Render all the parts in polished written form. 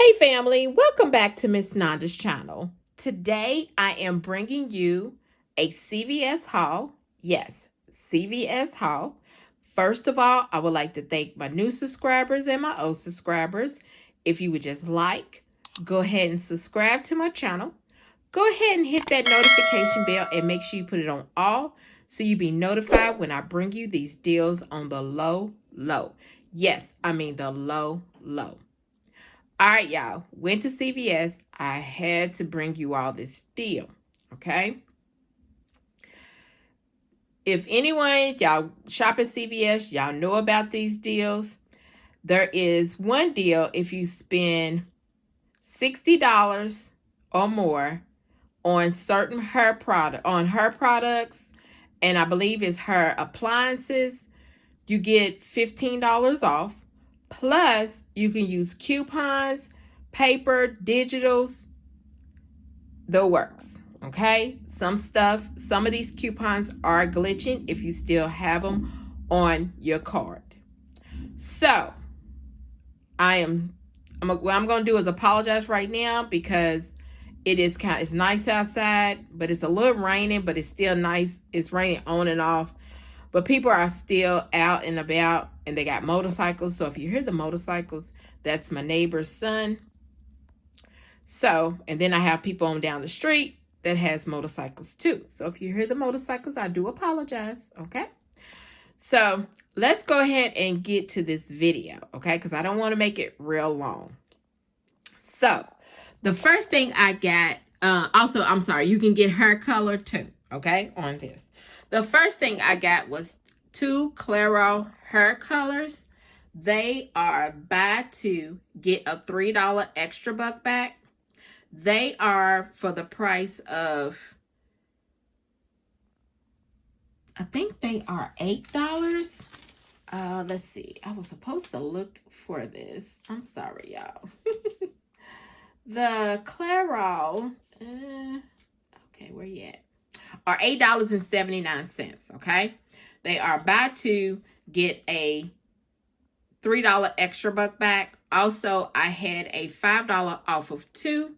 Hey family, welcome back to Miss Nanda's channel. Today I am bringing you a CVS haul. Yes, CVS haul. First of all, I would like to thank my new subscribers and my old subscribers. If you would just go ahead and subscribe to my channel. Go ahead and hit that notification bell and make sure you put it on all so you be notified when I bring you these deals on the low. Yes, I mean the low. All right, y'all. Went to CVS. I had to bring you all this deal, okay? If anyone, y'all shop at CVS, y'all know about these deals. There is one deal if you spend $60 or more on certain her products, and I believe it's her appliances, you get $15 off. Plus, you can use coupons, paper, digitals, the works. Okay? Some of these coupons are glitching if you still have them on your card. So, what I'm going to do is apologize right now because it's nice outside, but it's a little raining, but it's still nice. It's raining on and off. But people are still out and about, and they got motorcycles. So if you hear the motorcycles, that's my neighbor's son. So, and then I have people on down the street that has motorcycles too. So if you hear the motorcycles, I do apologize, okay? So let's go ahead and get to this video, okay? Because I don't want to make it real long. So the first thing I got, also, I'm sorry, you can get hair color too, okay, on this. The first thing I got was 2 Claro hair colors. They are buy 2, get a $3 extra buck back. They are for the price of, I think they are $8. Let's see. I was supposed to look for this. I'm sorry, y'all. The Claro, okay, where you at? Are $8.79, okay? They are buy 2, get a $3 extra buck back. Also, I had a $5 off of 2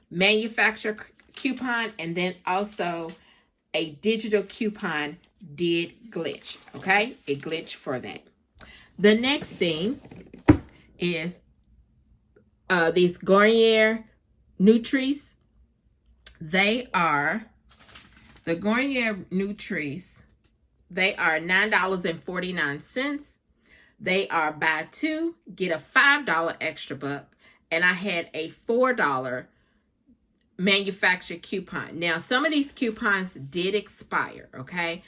manufacturer coupon, and then also a digital coupon did glitch, okay? It glitched for that. The next thing is these Garnier New Trees. They are the Garnier New Trees. They are $9.49. They are buy 2, get a $5 extra buck, and I had a $4 manufacturer coupon. Now, some of these coupons did expire, okay?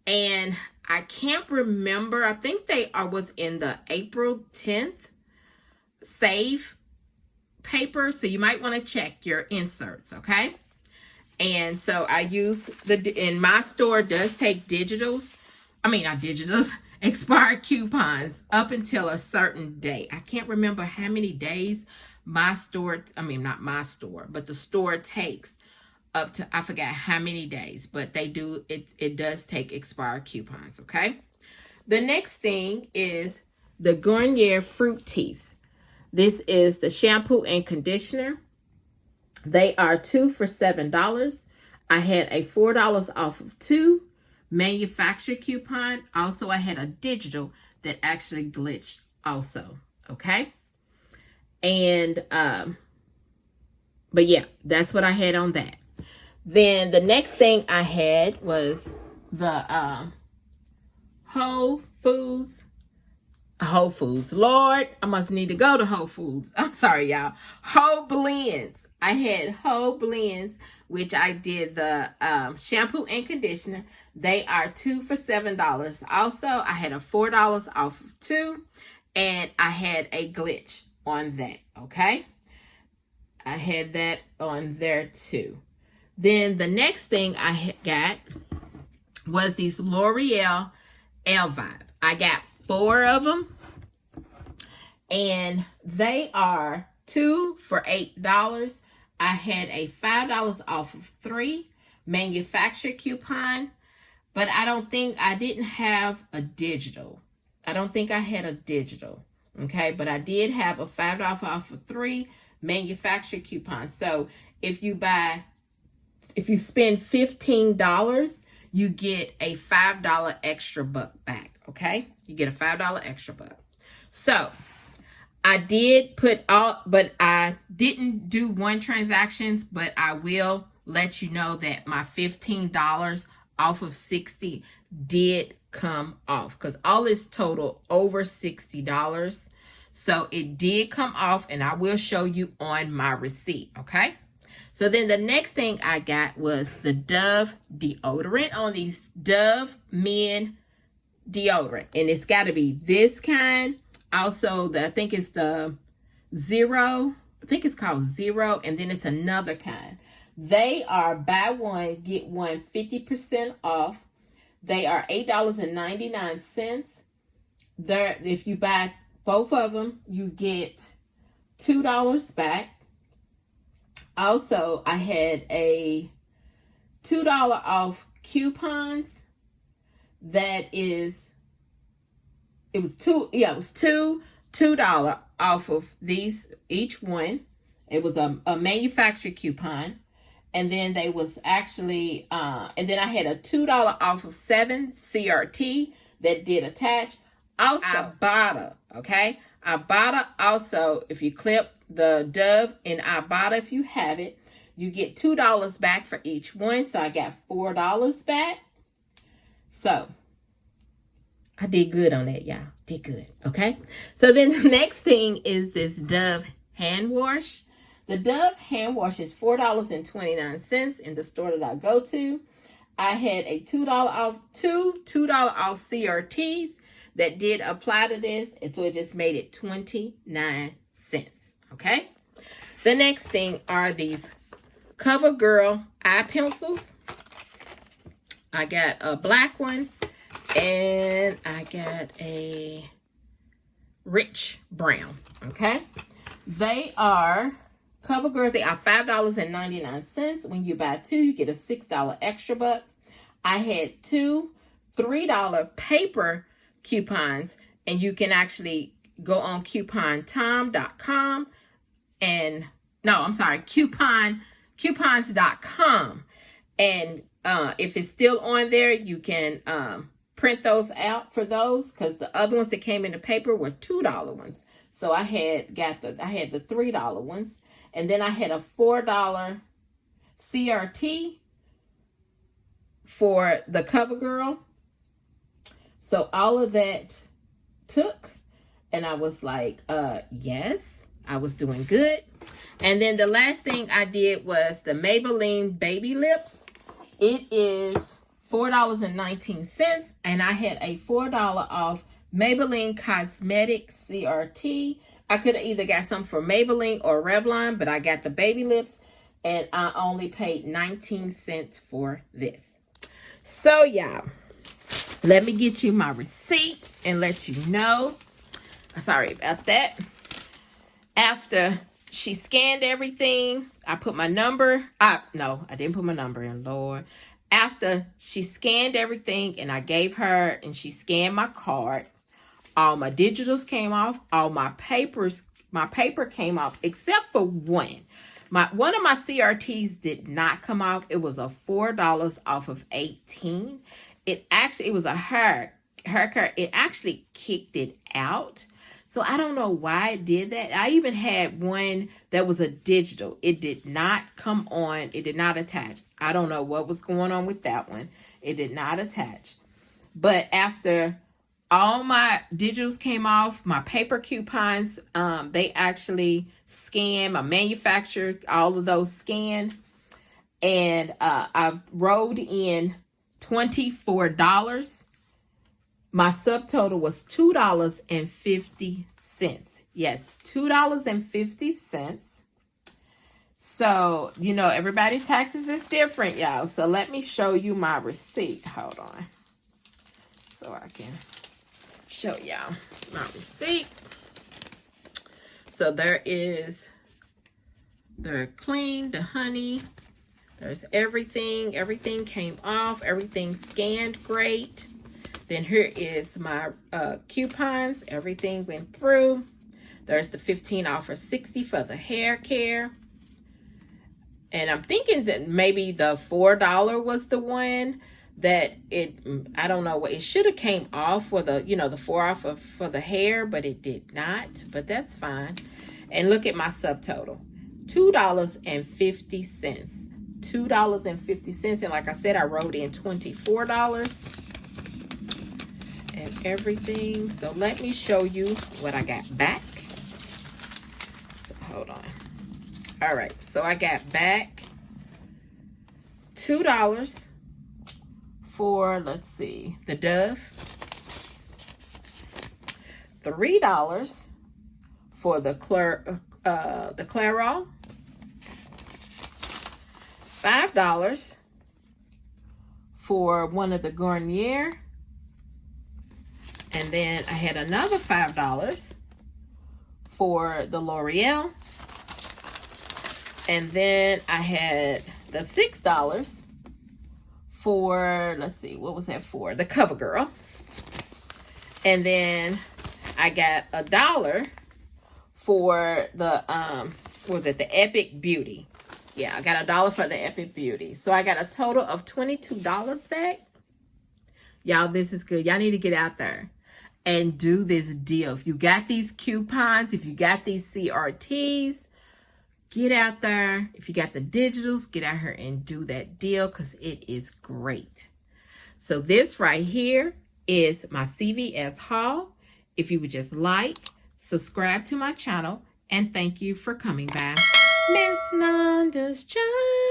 And I can't remember. I think they was in the April 10th save paper, so you might want to check your inserts, okay? And so I use in my store does take expired coupons up until a certain day. I can't remember how many days the store takes up to, I forgot how many days, but it does take expired coupons, okay? The next thing is the Garnier Fruit Teas. This is the shampoo and conditioner. They are 2 for $7. I had a $4 off of 2 manufacturer coupon. Also, I had a digital that actually glitched also, okay? And but yeah, that's what I had on that. Then the next thing I had was the Whole Foods. Lord, I must need to go to Whole Foods. I'm sorry, y'all. Whole Blends. I had Whole Blends, which I did the shampoo and conditioner. They are 2 for $7. Also, I had a $4 off of 2, and I had a glitch on that, okay? I had that on there too. Then the next thing I got was these L'Oreal Elvive. I got 4 of them, and they are 2 for $8. I had a $5 off of 3 manufacturer coupon, but I didn't have a digital. I don't think I had a digital, okay? But I did have a $5 off of 3 manufacturer coupon. So if you spend $15, you get a $5 extra buck back, okay? You get a $5 extra buck. So I did but I didn't do one transactions, but I will let you know that my $15 off of 60 did come off, because all is total over $60. So it did come off, and I will show you on my receipt, okay? So then the next thing I got was the Dove deodorant. On these Dove men deodorant, and it's got to be this kind. Also, I think it's the Zero. I think it's called Zero, and then it's another kind. They are buy one, get one 50% off. They are $8.99. If you buy both of them, you get $2 back. Also, I had a $2 off coupons. That is, it was $2 off of these, each one. It was a manufacturer coupon. And then they was actually, and then I had a $2 off of 7 CRT that did attach. Also, Ibotta, okay? Ibotta also, if you clip the Dove in Ibotta, if you have it, you get $2 back for each one. So I got $4 back. So I did good on that, y'all. Did good, okay? So then the next thing is this Dove hand wash. The Dove hand wash is $4.29 in the store that I go to. I had a $2 off, $2 off CRTs that did apply to this, and so it just made it 29 cents, okay? The next thing are these Covergirl Eye Pencils. I got a black one, and I got a rich brown, okay? They are Covergirl. They are $5.99. When you buy two, you get a $6 extra buck. I had two $3 paper coupons, and you can actually go on coupons.com and if it's still on there, you can print those out for those, because the other ones that came in the paper were $2 ones. So I had the $3 ones, and then I had a $4 CRT for the Covergirl. So all of that took, and I was like, yes, I was doing good. And then the last thing I did was the Maybelline Baby Lips. It is $4.19, and I had a $4 off Maybelline Cosmetics CRT. I could have either got some for Maybelline or Revlon, but I got the Baby Lips, and I only paid 19 cents for this. So, y'all, let me get you my receipt and let you know. Sorry about that. After she scanned everything, I put my number. No, I didn't put my number in, Lord. After she scanned everything and I gave her, and she scanned my card, all my digitals came off, all my paper came off, except for one. One of my CRTs did not come off. It was a $4 off of 18. It was a haircut. It actually kicked it out. So I don't know why it did that. I even had one that was a digital. It did not come on. It did not attach. I don't know what was going on with that one. It did not attach. But after all my digitals came off, my paper coupons, they actually scanned, my manufacturer, all of those scanned. And I rolled in $24. My subtotal was $2.50. Yes, $2.50. So, you know, everybody's taxes is different, y'all. So let me show you my receipt. Hold on. So I can show y'all my receipt. So there is the clean, the honey. There's everything. Everything came off. Everything scanned great. Then here is my coupons. Everything went through. There's the 15 off for 60 for the hair care. And I'm thinking that maybe the $4 was the one that I don't know, it should have came off for the, you know, the 4 off for the hair, but it did not, but that's fine. And look at my subtotal, $2.50. $2.50. And like I said, I wrote in $24 and everything. So let me show you what I got back. So hold on. All right, so I got back $2 for, let's see, the Dove, $3 for the Claro, $5 for one of the Garnier, and then I had another $5 for the L'Oreal, and then I had the $6 for, let's see, what was that for? The Covergirl. And then I got $1 for the, was it the Epic Beauty? Yeah, I got $1 for the Epic Beauty. So I got a total of $22 back. Y'all, this is good. Y'all need to get out there and do this deal. If you got these coupons, if you got these CRTs, get out there. If you got the digitals, get out here and do that deal because it is great. So this right here is my CVS haul. If you would just like, subscribe to my channel, and thank you for coming by. Miss Nanda's Channel.